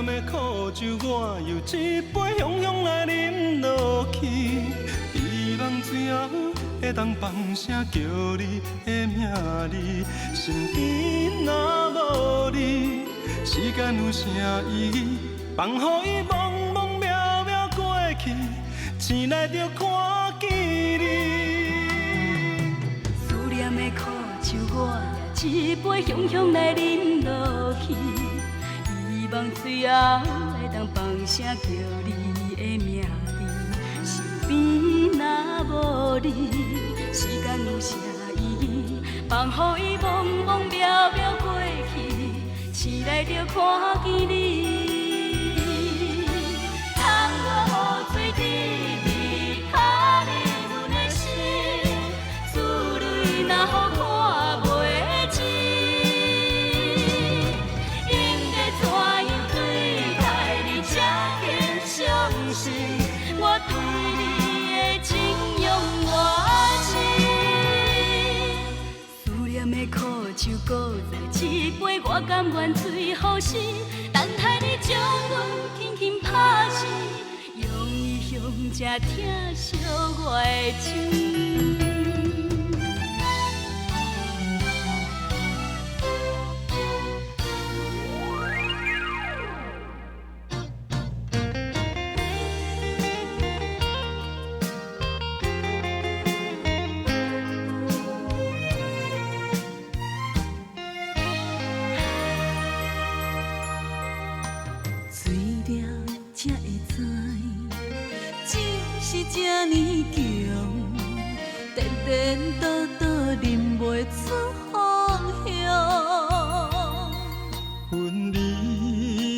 念的苦酒，我又一杯雄雄来饮落去。希望最后会当放声叫你的名字，身边若无你，时间有啥意义？放予伊茫茫渺渺过去，醒来就看见你。思念的苦酒，我一杯雄雄来饮落去。希望最后会当放声叫你的名字，身边若无你，时间有啥意义？放予伊茫茫渺渺过去，醒来就看见你。窗我雨水滴滴打入阮的心，珠泪若予看袂清。应该怎样对待你才肯相信我对你的情永远深？思念的苦酒，搁再一杯，我甘愿醉予死，等待你将阮轻轻拍醒，用伊向这疼惜我的情。这呢强，颠颠倒倒认袂出方向。分离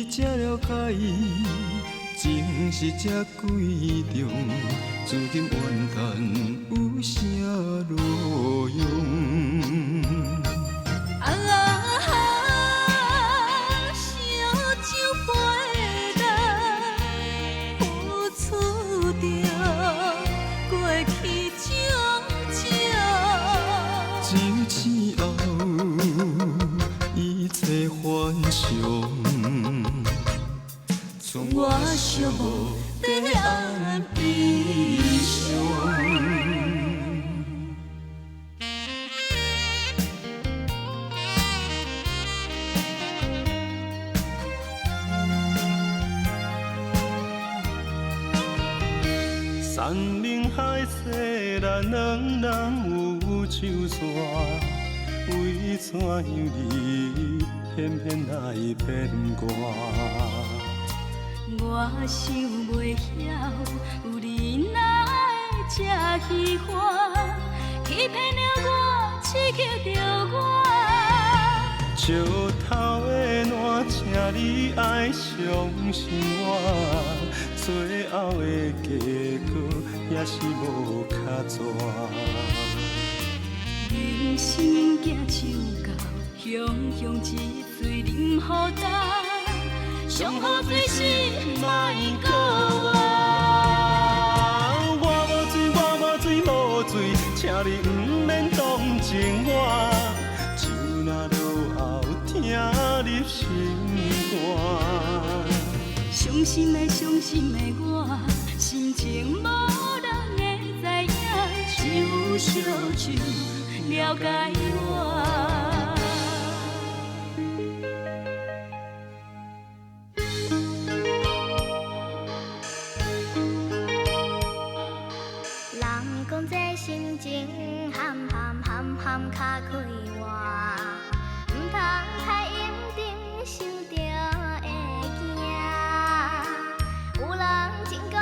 才了解，情是这贵重，至今怨叹有啥路用？我寂寞在暗悲伤。山盟海誓，咱两人有手线，为怎样你偏偏来变卦？我想袂晓，有你哪会这虚幻，欺骗了我，刺激着我。石头的烂，请你爱相信我，最后的结果也是无卡纸。人生行像到雄雄一水饮予干。上好水是莫过我。我无醉，我无醉，无醉，请你不免同情我，酒若落后，听入心肝。伤心的伤心的我，心情无人会知影，只有烧酒了解我。心情含较快活，唔通太认真想着会惊。有人真介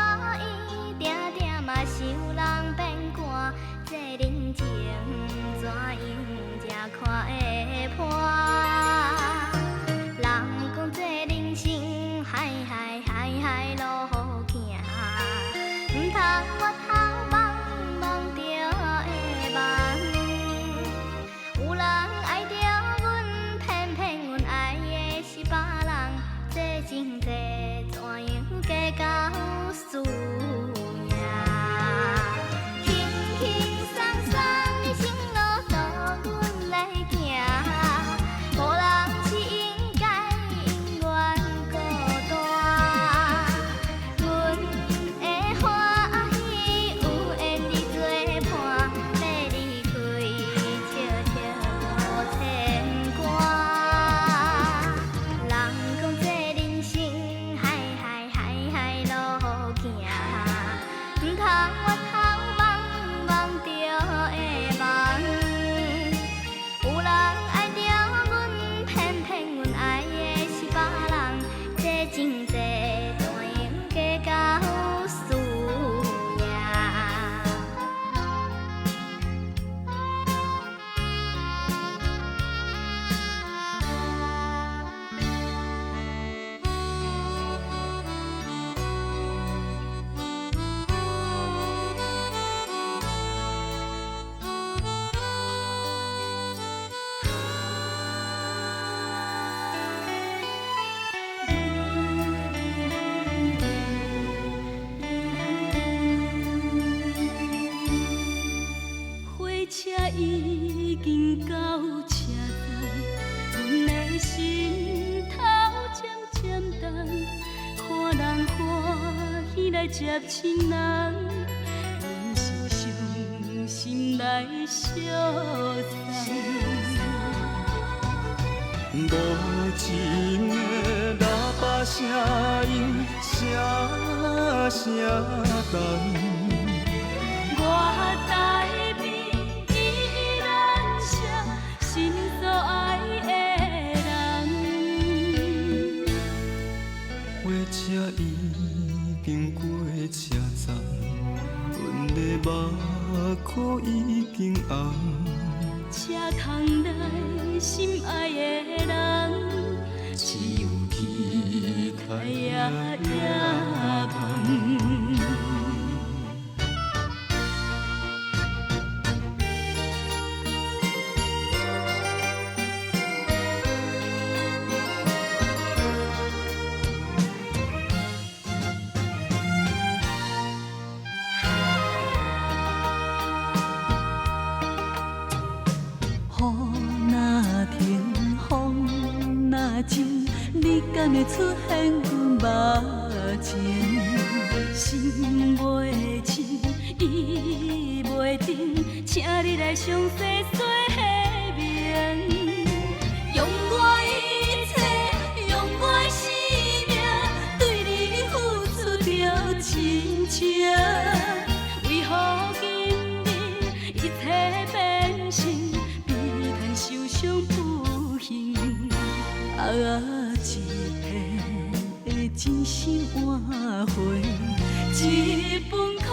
意，定定嘛是有人变卦。这人情怎样才看接亲人，阮是伤心来相送。无情的喇叭声音，声声重。我台边依然写心所爱的人，火车已经过车站，阮的目眶已经红。车空来心爱的人，只有期待夜梦。你敢会出现阮目前？心袂静，意袂定，请你来详细说明。用我一切，用我生命，对你付出着真情。为何今日一切变成悲叹受伤不幸？一片的真心换回一份可